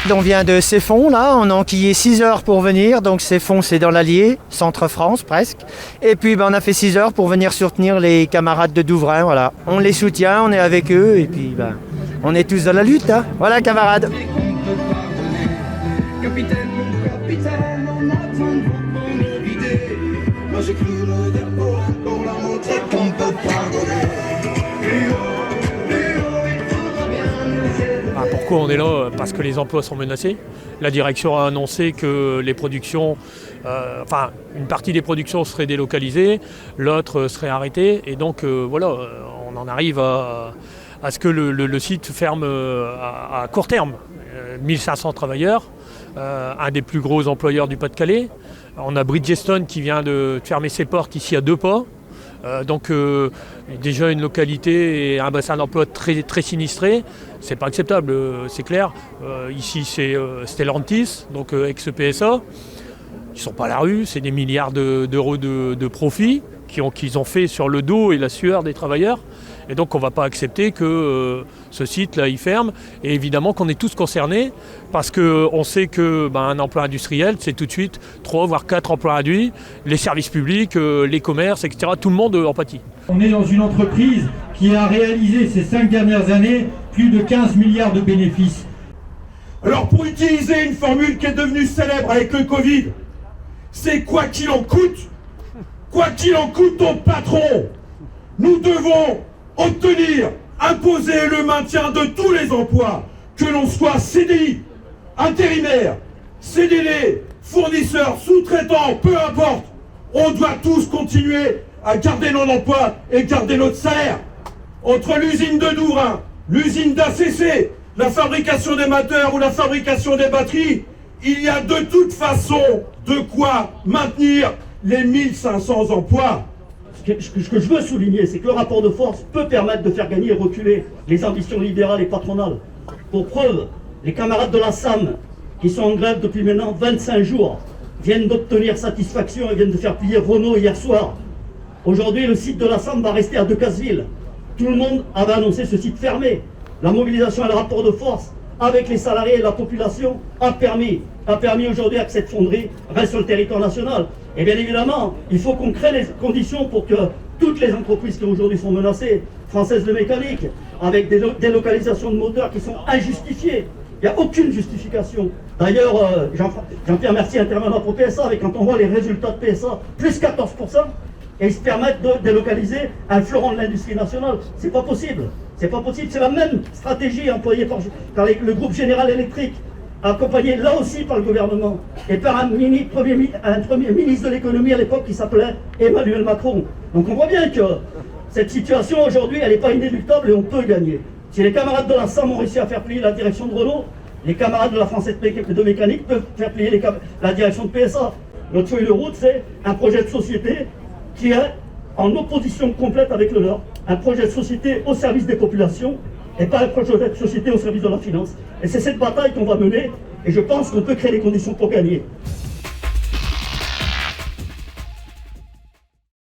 On vient de Ceffonds, là, on a enquillé 6 heures pour venir, donc Ceffonds c'est dans l'Allier, centre-France presque. Et puis on a fait 6 heures pour venir soutenir les camarades de Douvrin, voilà. On les soutient, on est avec eux, et puis on est tous dans la lutte, hein. Voilà camarades. Capitaine, on attend pour nos idées. Moi j'ai cru le drapeau pour leur montrer qu'on peut pardonner. Pourquoi on est là? Parce que les emplois sont menacés. La direction a annoncé que les productions, une partie des productions serait délocalisée, l'autre serait arrêtée. Et donc on en arrive à ce que le site ferme à court terme. 1500 travailleurs, un des plus gros employeurs du Pas-de-Calais. On a Bridgestone qui vient de fermer ses portes ici à 2 pas. Déjà une localité et un bassin d'emploi très, très sinistré, c'est pas acceptable, c'est clair. Ici c'est Stellantis, donc ex-PSA. Ils sont pas à la rue, c'est des milliards d'euros de profit qu'ils ont fait sur le dos et la sueur des travailleurs. Et donc on ne va pas accepter que ce site-là il ferme. Et évidemment qu'on est tous concernés parce qu'on sait qu'un emploi industriel, c'est tout de suite 3 voire 4 emplois induits, les services publics, les commerces, etc. Tout le monde en pâtit. On est dans une entreprise qui a réalisé ces 5 dernières années plus de 15 milliards de bénéfices. Alors pour utiliser une formule qui est devenue célèbre avec le Covid, c'est quoi qu'il en coûte au patron. Nous devons obtenir, imposer le maintien de tous les emplois, que l'on soit CDI, intérimaire, CDD, fournisseur, sous-traitant, peu importe. On doit tous continuer à garder nos emplois et garder notre salaire. Entre l'usine de Douvrin, l'usine d'ACC, la fabrication des moteurs ou la fabrication des batteries, il y a de toute façon de quoi maintenir les 1500 emplois. Ce que je veux souligner, c'est que le rapport de force peut permettre de faire gagner et reculer les ambitions libérales et patronales. Pour preuve, les camarades de la SAM, qui sont en grève depuis maintenant 25 jours, viennent d'obtenir satisfaction et viennent de faire plier Renault hier soir. Aujourd'hui, le site de la SAM va rester à Decazeville. Tout le monde avait annoncé ce site fermé. La mobilisation et le rapport de force avec les salariés et la population a permis aujourd'hui que cette fonderie reste sur le territoire national. Et bien évidemment, il faut qu'on crée les conditions pour que toutes les entreprises qui aujourd'hui sont menacées, Française de mécanique, avec des délocalisations de moteurs qui sont injustifiées. Il n'y a aucune justification. D'ailleurs, Jean-Pierre Mercier, intervenant pour PSA, quand on voit les résultats de PSA, plus 14%, et ils se permettent de délocaliser un fleuron de l'industrie nationale. C'est pas possible. C'est pas possible. C'est la même stratégie employée par le groupe Général Electric, accompagné là aussi par le gouvernement et par un premier ministre de l'économie à l'époque qui s'appelait Emmanuel Macron. Donc on voit bien que cette situation aujourd'hui, elle n'est pas inéluctable et on peut gagner. Si les camarades de la SAM ont réussi à faire plier la direction de Renault, les camarades de la Française de mécanique peuvent faire plier la direction de PSA. Notre feuille de route, c'est un projet de société qui est en opposition complète avec le leur. Un projet de société au service des populations et pas un projet de société au service de la finance. Et c'est cette bataille qu'on va mener et je pense qu'on peut créer les conditions pour gagner.